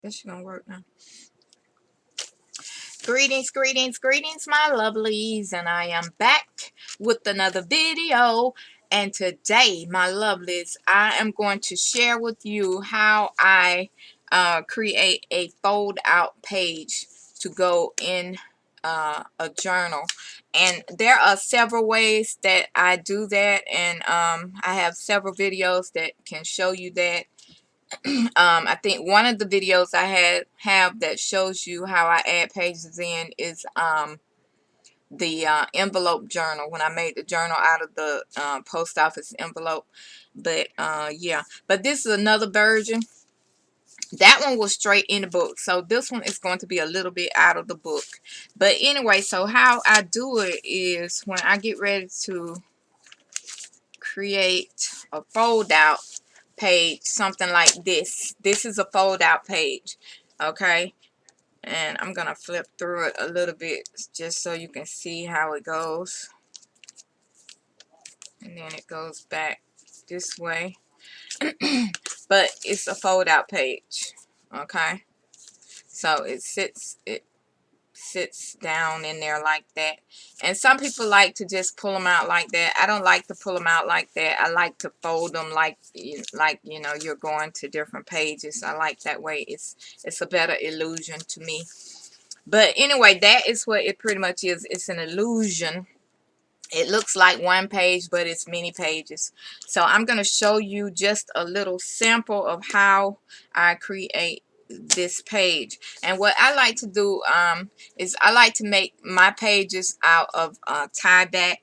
This gonna work now. Greetings, greetings, greetings, my lovelies, and I am back with another video. And today, my lovelies, I am going to share with you how I create a fold out page to go in a journal. And there are several ways that I do that, and I have several videos that can show you that. I think one of the videos I have that shows you how I add pages in is the envelope journal, when I made the journal out of the post office envelope. But yeah, but this is another version. That one was straight in the book, so this one is going to be a little bit out of the book. But anyway, so how I do it is when I get ready to create a fold out page, something like this. This is a fold out page, okay? And I'm gonna flip through it a little bit just so you can see how it goes. And then it goes back this way. But it's a fold out page, okay? So it sits down in there like that. And some people like to just pull them out like that. I don't like to pull them out like that. I like to fold them like you know, you're going to different pages. I like that way. It's a better illusion to me. But anyway, that is what it pretty much is. It's an illusion. It looks like one page, but it's many pages. So I'm going to show you just a little sample of how I create this page. And what I like to do is I like to make my pages out of Tyvek.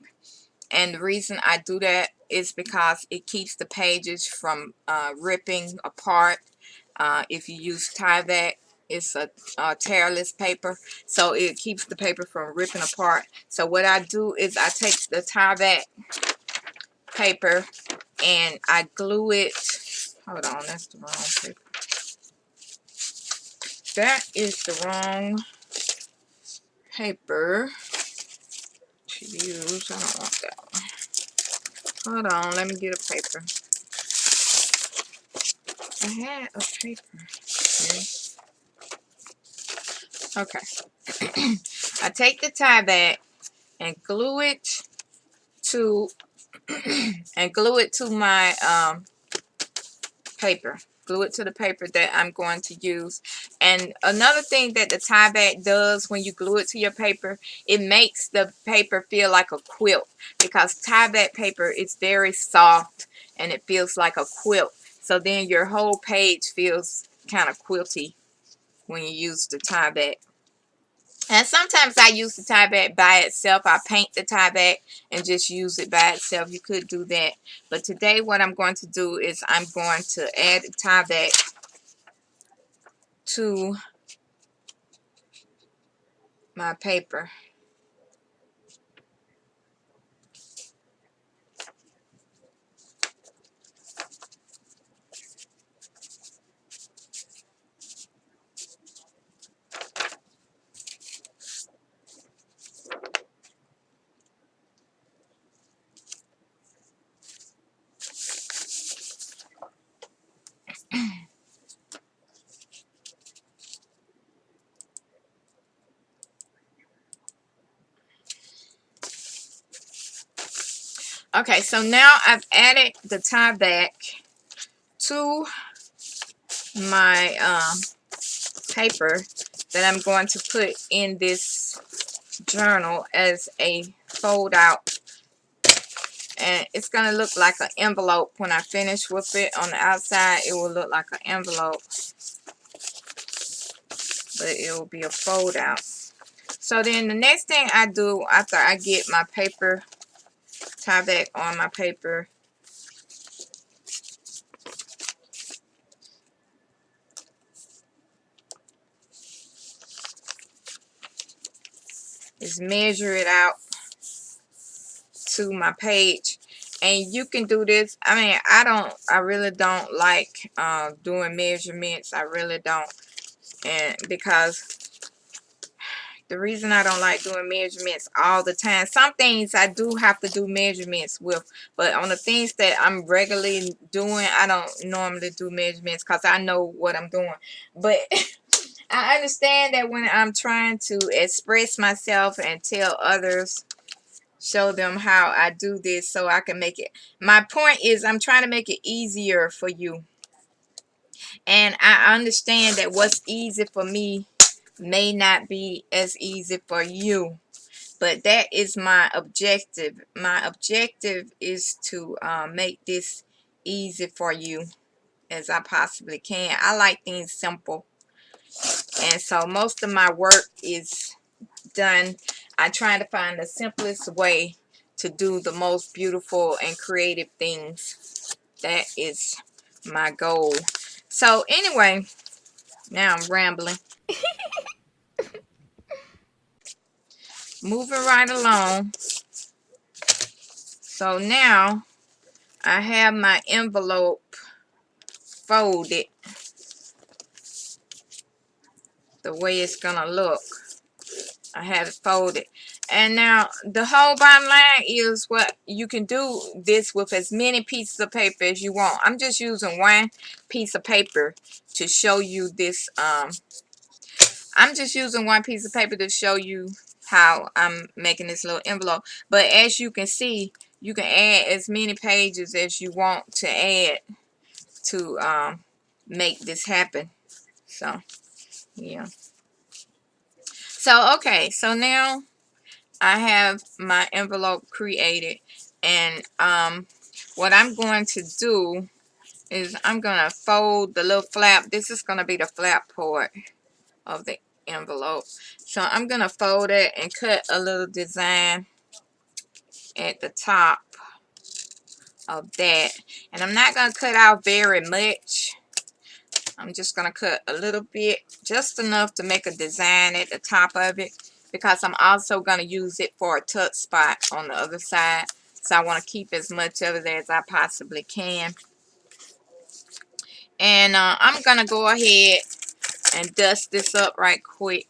And the reason I do that is because it keeps the pages from ripping apart. If you use Tyvek, it's a tearless paper, so it keeps the paper from ripping apart. So what I do is I take the Tyvek paper and I glue it. Hold on, that's the wrong paper. That is the wrong paper to use. I don't want that one. Hold on, let me get a paper. I had a paper. Okay. I take the Tyvek and glue it to my paper. Glue it to the paper that I'm going to use. And another thing that the Tyvek does when you glue it to your paper, it makes the paper feel like a quilt, because Tyvek paper is very soft and it feels like a quilt. So then your whole page feels kind of quilty when you use the Tyvek. And sometimes I use the Tyvek by itself. I paint the Tyvek and just use it by itself. You could do that. But today what I'm going to do is I'm going to add the Tyvek to my paper. Okay, so now I've added the Tyvek to my paper that I'm going to put in this journal as a fold out. And it's going to look like an envelope. When I finish with it on the outside, it will look like an envelope, but it will be a fold out. So then the next thing I do after I get my paper, Tyvek on my paper, is measure it out to my page. And you can do this. I mean, I really don't like doing measurements. I really don't. And because The reason I don't like doing measurements all the time, some things I do have to do measurements with, but on the things that I'm regularly doing, I don't normally do measurements because I know what I'm doing. But I understand that when I'm trying to express myself and tell others, show them how I do this so I can make it. My point is I'm trying to make it easier for you. And I understand that what's easy for me may not be as easy for you. But that is my objective. My objective is to make this easy for you as I possibly can. I like things simple. And so most of my work is done. I'm trying to find the simplest way to do the most beautiful and creative things. That is my goal. So anyway, now I'm rambling. Moving right along. So now I have my envelope folded the way it's gonna look. I have it folded. And now the whole bottom line is what you can do this with as many pieces of paper as you want. I'm just using one piece of paper to show you this. I'm just using one piece of paper to show you how I'm making this little envelope. But as you can see, you can add as many pages as you want to add to make this happen. So yeah. So okay, so now I have my envelope created, and what I'm going to do is I'm going to fold the little flap. This is going to be the flap part of the envelope. So I'm going to fold it and cut a little design at the top of that. And I'm not going to cut out very much. I'm just going to cut a little bit, just enough to make a design at the top of it, because I'm also going to use it for a tuck spot on the other side. So I want to keep as much of it as I possibly can. And I'm going to go ahead and dust this up right quick.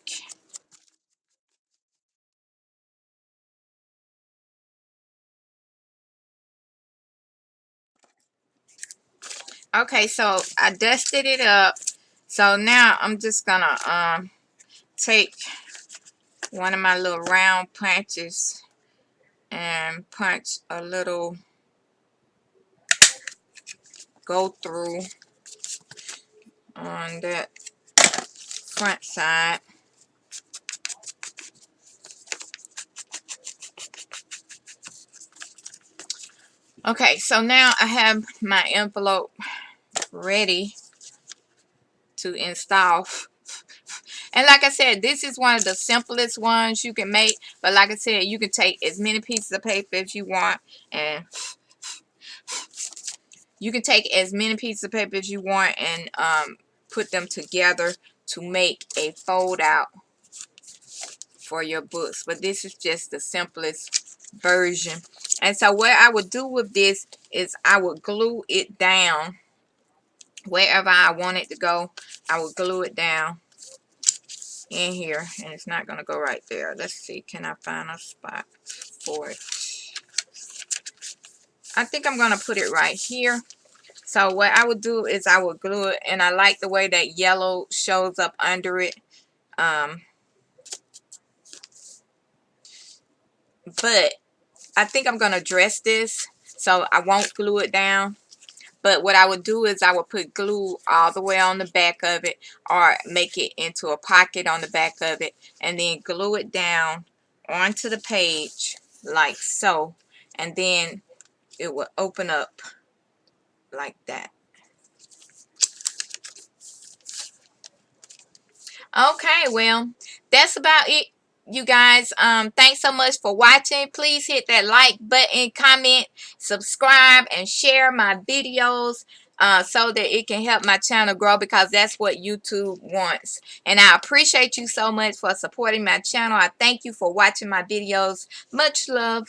Okay, so I dusted it up. So now I'm just going to take one of my little round punches and punch a little go through on that front side. Okay, so now I have my envelope ready to install. And like I said, this is one of the simplest ones you can make. But like I said, you can take as many pieces of paper as you want. And you can take as many pieces of paper as you want and put them together to make a fold out for your books. But this is just the simplest version. And so what I would do with this is I would glue it down wherever I want it to go. I would glue it down in here, and it's not going to go right there. Let's see, can I find a spot for it? I think I'm going to put it right here. So what I would do is I would glue it, and I like the way that yellow shows up under it. But I think I'm going to dress this, so I won't glue it down. But what I would do is I would put glue all the way on the back of it, or make it into a pocket on the back of it, and then glue it down onto the page like so. And then it will open up like that. Okay, well, that's about it, you guys. Thanks so much for watching. Please hit that like button, comment, subscribe, and share my videos so that it can help my channel grow, because that's what YouTube wants. And I appreciate you so much for supporting my channel. I thank you for watching my videos. Much love.